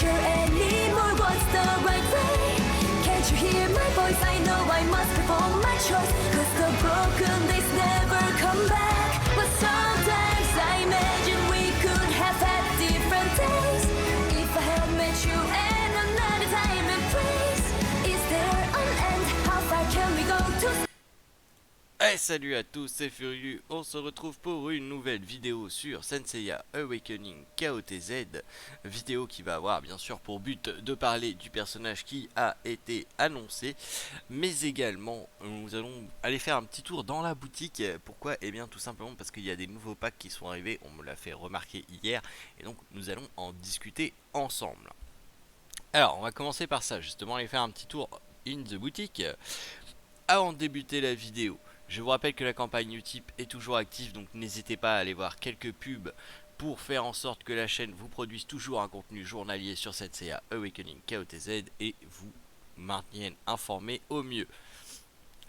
sure anymore what's the right way. Can't you hear my voice? I know I must perform my choice, 'cause the broken days never come back. But sometimes I imagine we could have had different days, if I had met you at another time and place. Is there an end? How far can we go to... Hey, salut à tous, c'est Furieux, on se retrouve pour une nouvelle vidéo sur Senseiya Awakening KOTZ. Vidéo qui va avoir bien sûr pour but de parler du personnage qui a été annoncé, mais également nous allons aller faire un petit tour dans la boutique. Pourquoi? Eh bien tout simplement parce qu'il y a des nouveaux packs qui sont arrivés, on me l'a fait remarquer hier, et donc nous allons en discuter ensemble. Alors on va commencer par ça, justement aller faire un petit tour in the boutique. Avant de débuter la vidéo, je vous rappelle que la campagne Utip est toujours active, donc n'hésitez pas à aller voir quelques pubs pour faire en sorte que la chaîne vous produise toujours un contenu journalier sur Senseiya Awakening KOTZ et vous maintienne informé au mieux.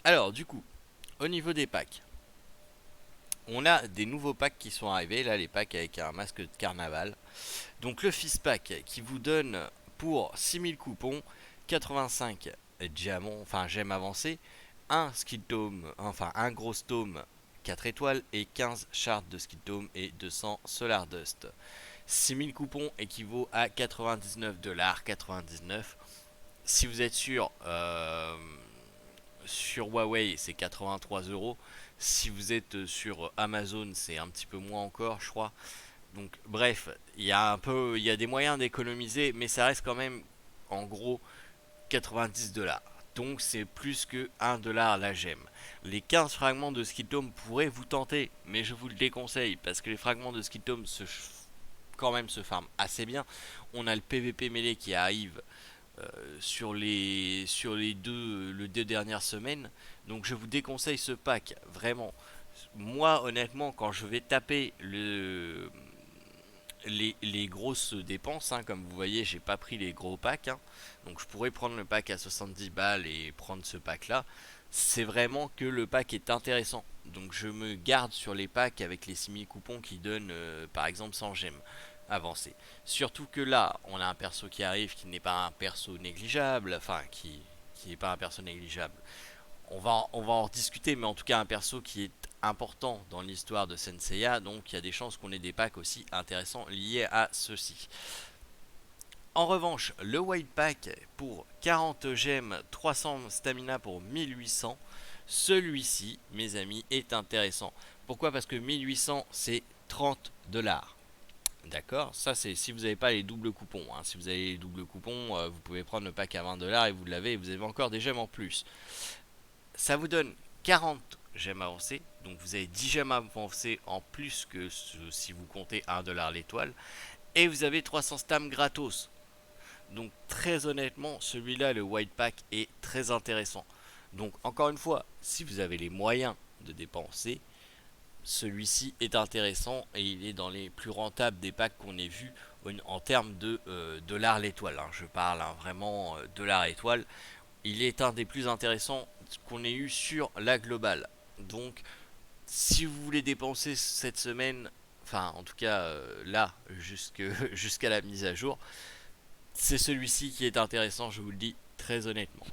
Alors du coup, au niveau des packs, on a des nouveaux packs qui sont arrivés, là les packs avec un masque de carnaval. Donc le Fizz Pack qui vous donne pour 6000 coupons, 85 diamants, enfin gemmes avancées, un skill tome, enfin un gros tome 4 étoiles et 15 shards de skill tome et 200 solar dust. 6000 coupons équivaut à 99,99$. Si vous êtes sur Huawei, c'est 83€. Si vous êtes sur Amazon, c'est un petit peu moins encore, je crois. Donc bref, il y a des moyens d'économiser, mais ça reste quand même en gros 90$. Donc c'est plus que 1$ la gemme. Les 15 fragments de skill tome pourraient vous tenter, mais je vous le déconseille parce que les fragments de skill tome quand même se farment assez bien. On a le PVP mêlé qui arrive sur les deux dernières semaines. Donc je vous déconseille ce pack, vraiment. Moi honnêtement, quand je vais taper les grosses dépenses, hein, comme vous voyez, j'ai pas pris les gros packs, hein, donc je pourrais prendre le pack à 70 balles et prendre ce pack là. C'est vraiment que le pack est intéressant, donc je me garde sur les packs avec les 6000 coupons qui donnent par exemple 100 gemmes avancées. Surtout que là on a un perso qui arrive qui n'est pas un perso négligeable, enfin qui n'est pas un perso négligeable. On va en discuter, mais en tout cas un perso qui est important dans l'histoire de Senseiya, donc il y a des chances qu'on ait des packs aussi intéressants liés à ceci. En revanche, le White Pack pour 40 gemmes, 300 stamina pour 1800, celui-ci, mes amis, est intéressant. Pourquoi? Parce que 1800 c'est 30$. D'accord, ça c'est si vous n'avez pas les doubles coupons, hein. Si vous avez les doubles coupons, vous pouvez prendre le pack à 20$ et vous l'avez et vous avez encore des gemmes en plus. Ça vous donne 40 gemmes avancées, donc vous avez 10 gemmes avancées en plus que si vous comptez 1$ l'étoile, et vous avez 300 stams gratos. Donc très honnêtement, celui-là, le White Pack, est très intéressant. Donc encore une fois, si vous avez les moyens de dépenser, celui-ci est intéressant et il est dans les plus rentables des packs qu'on ait vu en termes de $ l'étoile, hein. Je parle, hein, vraiment $ étoile. Il est un des plus intéressants qu'on ait eu sur la globale. Donc si vous voulez dépenser cette semaine, enfin en tout cas là jusqu'à la mise à jour, c'est celui-ci qui est intéressant, je vous le dis très honnêtement.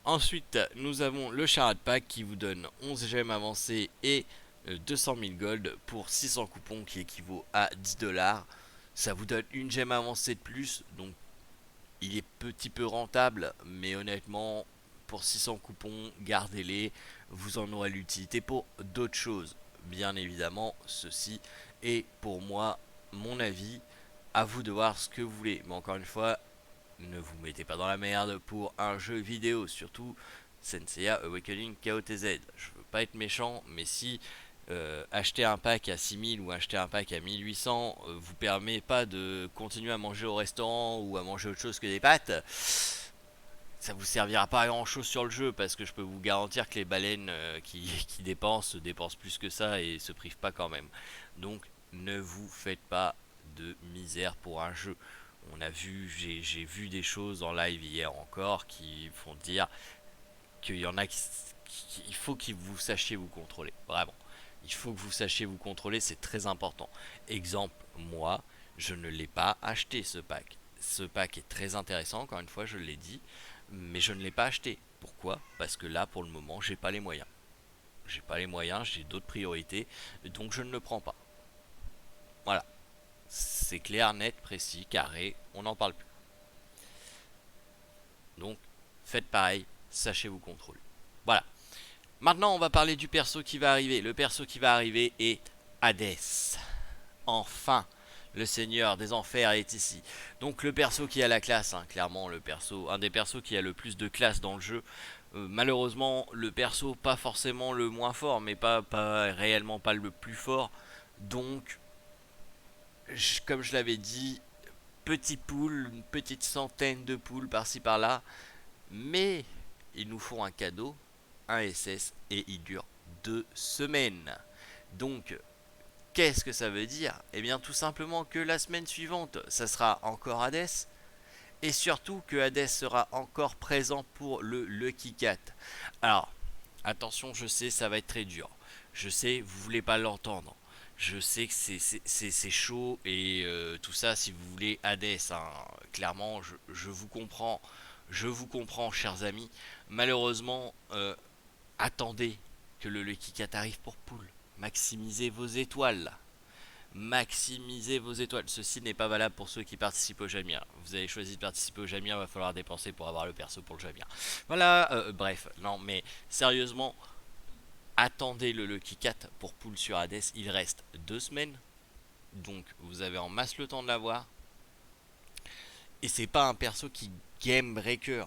Ensuite nous avons le Charade Pack qui vous donne 11 gemmes avancées et 200 000 gold pour 600 coupons qui équivaut à 10$. Ça vous donne une gemme avancée de plus, donc il est petit peu rentable, mais honnêtement, pour 600 coupons, gardez-les, vous en aurez l'utilité pour d'autres choses. Bien évidemment, ceci est pour moi mon avis, à vous de voir ce que vous voulez. Mais encore une fois, ne vous mettez pas dans la merde pour un jeu vidéo, surtout Senseiya Awakening KOTZ. Je veux pas être méchant, mais si acheter un pack à 6000 ou acheter un pack à 1800 vous permet pas de continuer à manger au restaurant ou à manger autre chose que des pâtes, ça vous servira pas à grand chose sur le jeu, parce que je peux vous garantir que les baleines qui dépensent plus que ça et se privent pas quand même. Donc ne vous faites pas de misère pour un jeu. On a vu, j'ai vu des choses en live hier encore qui font dire qu'il y en a il faut que vous sachiez vous contrôler, vraiment. Il faut que vous sachiez vous contrôler, c'est très important. Exemple, moi, je ne l'ai pas acheté ce pack. Ce pack est très intéressant, encore une fois, je l'ai dit, mais je ne l'ai pas acheté. Pourquoi? Parce que là, pour le moment, j'ai pas les moyens. J'ai pas les moyens, j'ai d'autres priorités, donc je ne le prends pas. Voilà, c'est clair, net, précis, carré, on n'en parle plus. Donc, faites pareil, sachez vous contrôler. Voilà. Maintenant, on va parler du perso qui va arriver. Le perso qui va arriver est Hades. Enfin, le seigneur des enfers est ici. Donc le perso qui a la classe, hein, clairement le perso, un des persos qui a le plus de classe dans le jeu. Malheureusement, le perso pas forcément le moins fort, mais pas réellement pas le plus fort. Donc, comme je l'avais dit, petit pool, une petite centaine de poules par-ci par-là. Mais ils nous font un cadeau, un SS, et il dure 2 semaines. Donc, qu'est-ce que ça veut dire? Eh bien, tout simplement que la semaine suivante, ça sera encore Hades. Et surtout que Hades sera encore présent pour le Lucky Cat. Alors, attention, je sais, ça va être très dur. Je sais, vous voulez pas l'entendre. Je sais que c'est chaud et tout ça, si vous voulez Hades, hein, clairement, je vous comprends. Je vous comprends, chers amis. Malheureusement, attendez que le Lucky Cat arrive pour poule. Maximisez vos étoiles. Maximisez vos étoiles. Ceci n'est pas valable pour ceux qui participent au Jamir. Vous avez choisi de participer au Jamir, il va falloir dépenser pour avoir le perso pour le Jamir. Voilà, bref, non mais sérieusement, attendez le Lucky Cat pour pool sur Hades. Il reste 2 semaines, donc vous avez en masse le temps de l'avoir. Et c'est pas un perso qui game breaker.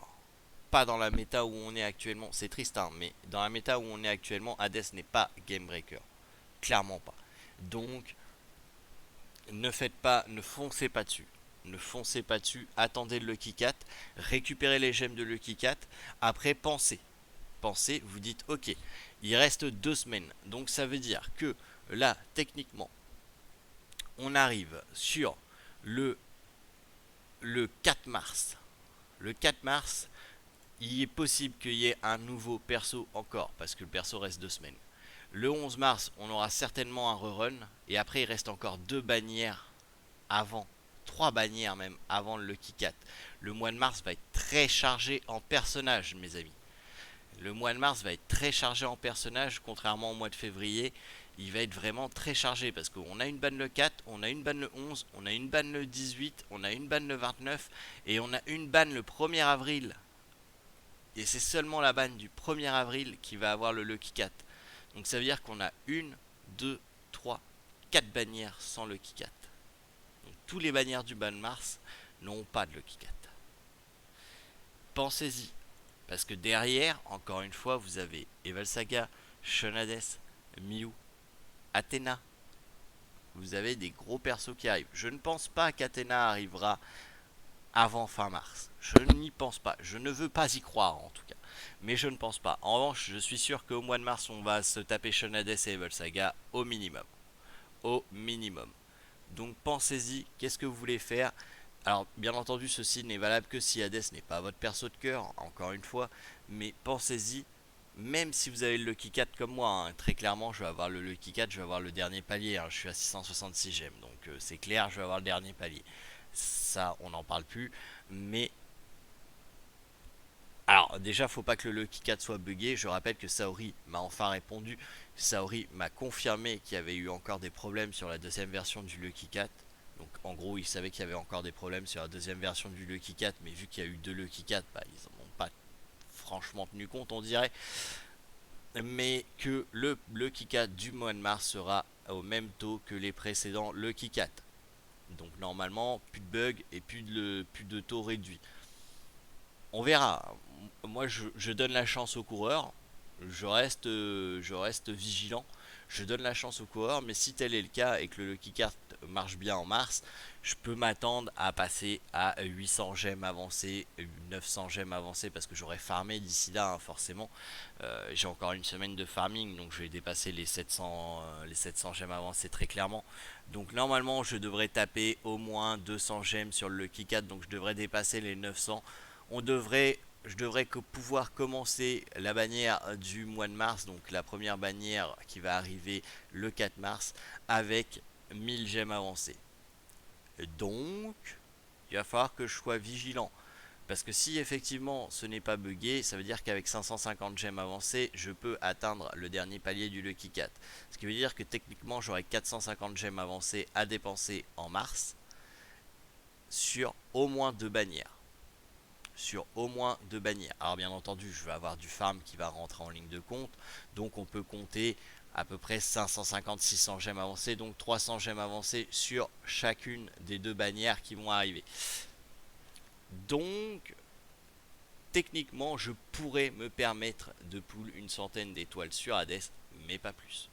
Pas dans la méta où on est actuellement. C'est triste, hein, mais dans la méta où on est actuellement, Hades n'est pas game breaker. Clairement pas. Donc, ne faites pas, ne foncez pas dessus. Ne foncez pas dessus, attendez le Lucky Cat, récupérez les gemmes de Lucky Cat, après pensez. Pensez, vous dites ok, il reste 2 semaines. Donc ça veut dire que là, techniquement, on arrive sur le 4 mars. Le 4 mars, il est possible qu'il y ait un nouveau perso encore, parce que le perso reste 2 semaines. Le 11 mars, on aura certainement un rerun. Et après, il reste encore 2 bannières avant. 3 bannières même avant le Lucky Cat. Le mois de mars va être très chargé en personnages, mes amis. Le mois de mars va être très chargé en personnages, contrairement au mois de février. Il va être vraiment très chargé parce qu'on a une banne le 4, on a une banne le 11, on a une banne le 18, on a une banne le 29 et on a une banne le 1er avril. Et c'est seulement la banne du 1er avril qui va avoir le Lucky Cat. Donc ça veut dire qu'on a 1, 2, 3, 4 bannières sans Lucky Cat. Donc tous les bannières du ban mars n'ont pas de Lucky Cat. Pensez-y. Parce que derrière, encore une fois, vous avez Evalsaga, Shonades, Miu, Athena. Vous avez des gros persos qui arrivent. Je ne pense pas qu'Athena arrivera avant fin mars. Je n'y pense pas. Je ne veux pas y croire en tout cas. Mais je ne pense pas. En revanche, je suis sûr qu'au mois de mars, on va se taper Shonades et Evalsaga au minimum. Au minimum. Donc pensez-y, qu'est-ce que vous voulez faire? Alors bien entendu ceci n'est valable que si Hades n'est pas votre perso de cœur, encore une fois, mais pensez-y, même si vous avez le Lucky Cat comme moi, hein, très clairement je vais avoir le Lucky Cat, je vais avoir le dernier palier, hein, je suis à 666 gemmes, donc c'est clair je vais avoir le dernier palier. Ça on n'en parle plus, mais... Alors déjà faut pas que le Lucky Cat soit buggé, je rappelle que Saori m'a enfin répondu, Saori m'a confirmé qu'il y avait eu encore des problèmes sur la deuxième version du Lucky Cat. Donc en gros il savait qu'il y avait encore des problèmes sur la deuxième version du Lucky Cat, mais vu qu'il y a eu 2 Lucky Cat, bah, ils en ont pas franchement tenu compte on dirait. Mais que le Lucky Cat du mois de mars sera au même taux que les précédents Lucky Cat. Donc normalement plus de bugs et plus de taux réduit. On verra. Moi je donne la chance aux coureurs. Je reste vigilant. Je donne la chance aux coureurs, mais si tel est le cas et que le Lucky Card marche bien en mars, je peux m'attendre à passer à 800 gemmes avancées, 900 gemmes avancées parce que j'aurai farmé d'ici là, hein, forcément. J'ai encore une semaine de farming, donc je vais dépasser les 700 gemmes avancées très clairement. Donc normalement, je devrais taper au moins 200 gemmes sur le Lucky Card, donc je devrais dépasser les 900. Je devrais pouvoir commencer la bannière du mois de mars, donc la première bannière qui va arriver le 4 mars, avec 1000 gemmes avancées. Donc, il va falloir que je sois vigilant. Parce que si effectivement ce n'est pas buggé, ça veut dire qu'avec 550 gemmes avancées, je peux atteindre le dernier palier du Lucky Cat. Ce qui veut dire que techniquement j'aurai 450 gemmes avancées à dépenser en mars sur au moins 2 bannières. Sur au moins 2 bannières. Alors bien entendu, je vais avoir du farm qui va rentrer en ligne de compte. Donc on peut compter à peu près 550-600 gemmes avancées. Donc 300 gemmes avancées sur chacune des 2 bannières qui vont arriver. Donc techniquement, je pourrais me permettre de pull une centaine d'étoiles sur Hades, mais pas plus.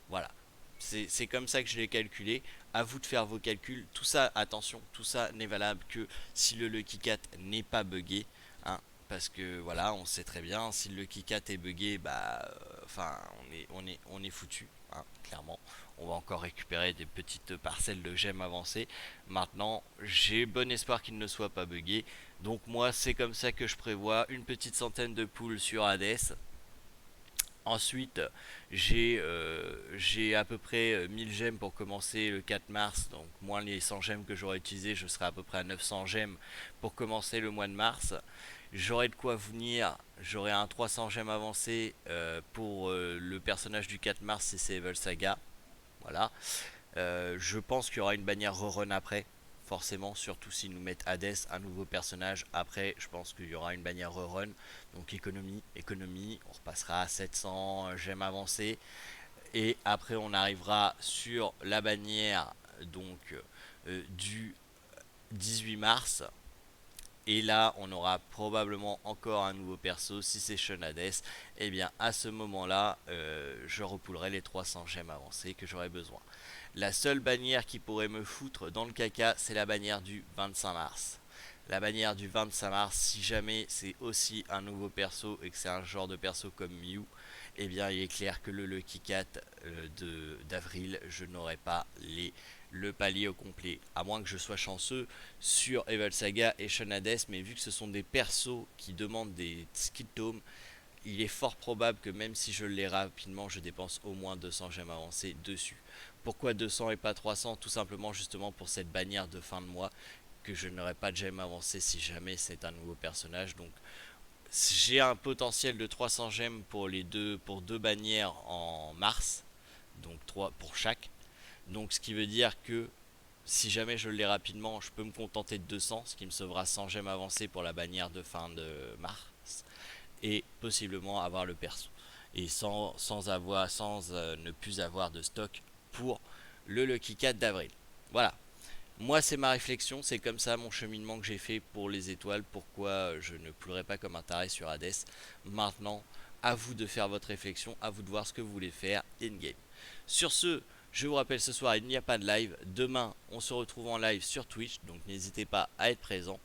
Voilà. C'est comme ça que je l'ai calculé. À vous de faire vos calculs. Tout ça, attention, tout ça n'est valable que si le Lucky Cat n'est pas buggé. Hein, parce que voilà, on sait très bien, si le Lucky Cat est buggé, bah, enfin, on est foutu, hein, clairement. On va encore récupérer des petites parcelles de gemmes avancées. Maintenant, j'ai bon espoir qu'il ne soit pas buggé. Donc moi, c'est comme ça que je prévois une petite centaine de poules sur Hades. Ensuite, j'ai à peu près 1000 gemmes pour commencer le 4 mars. Donc, moins les 100 gemmes que j'aurai utilisées, je serai à peu près à 900 gemmes pour commencer le mois de mars. J'aurai de quoi venir. J'aurai un 300 gemmes avancé pour le personnage du 4 mars si c'est Evil Saga. Voilà. Je pense qu'il y aura une bannière rerun après. Forcément, surtout s'ils nous mettent Hades, un nouveau personnage. Après, je pense qu'il y aura une bannière rerun. Donc économie, on repassera à 700 gemmes avancées. Et après, on arrivera sur la bannière donc du 18 mars. Et là, on aura probablement encore un nouveau perso. Si c'est Sean Hades, et bien à ce moment-là, je repoulerai les 300 gemmes avancées que j'aurai besoin. La seule bannière qui pourrait me foutre dans le caca, c'est la bannière du 25 mars. La bannière du 25 mars, si jamais c'est aussi un nouveau perso et que c'est un genre de perso comme Mew, eh bien il est clair que le Lucky Cat d'avril, je n'aurai pas le palier au complet. À moins que je sois chanceux sur Evil Saga et Sean Hades, mais vu que ce sont des persos qui demandent des skill tomes, il est fort probable que même si je l'ai rapidement, je dépense au moins 200 gemmes avancées dessus. Pourquoi 200 et pas 300? Tout simplement justement pour cette bannière de fin de mois, que je n'aurai pas de gemmes avancées si jamais c'est un nouveau personnage. Donc j'ai un potentiel de 300 gemmes pour pour deux bannières en mars, donc 3 pour chaque. Donc ce qui veut dire que si jamais je l'ai rapidement, je peux me contenter de 200, ce qui me sauvera 100 gemmes avancées pour la bannière de fin de mars et possiblement avoir le perso et sans ne plus avoir de stock pour le Lucky 4 d'avril. Voilà. Moi, c'est ma réflexion, c'est comme ça mon cheminement que j'ai fait pour les étoiles, pourquoi je ne pleurais pas comme un taré sur Hades. Maintenant, à vous de faire votre réflexion, à vous de voir ce que vous voulez faire in-game. Sur ce, je vous rappelle, ce soir, il n'y a pas de live. Demain, on se retrouve en live sur Twitch, donc n'hésitez pas à être présent.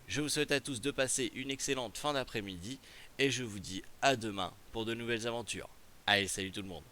Je vous souhaite à tous de passer une excellente fin d'après-midi, et je vous dis à demain pour de nouvelles aventures. Allez, salut tout le monde.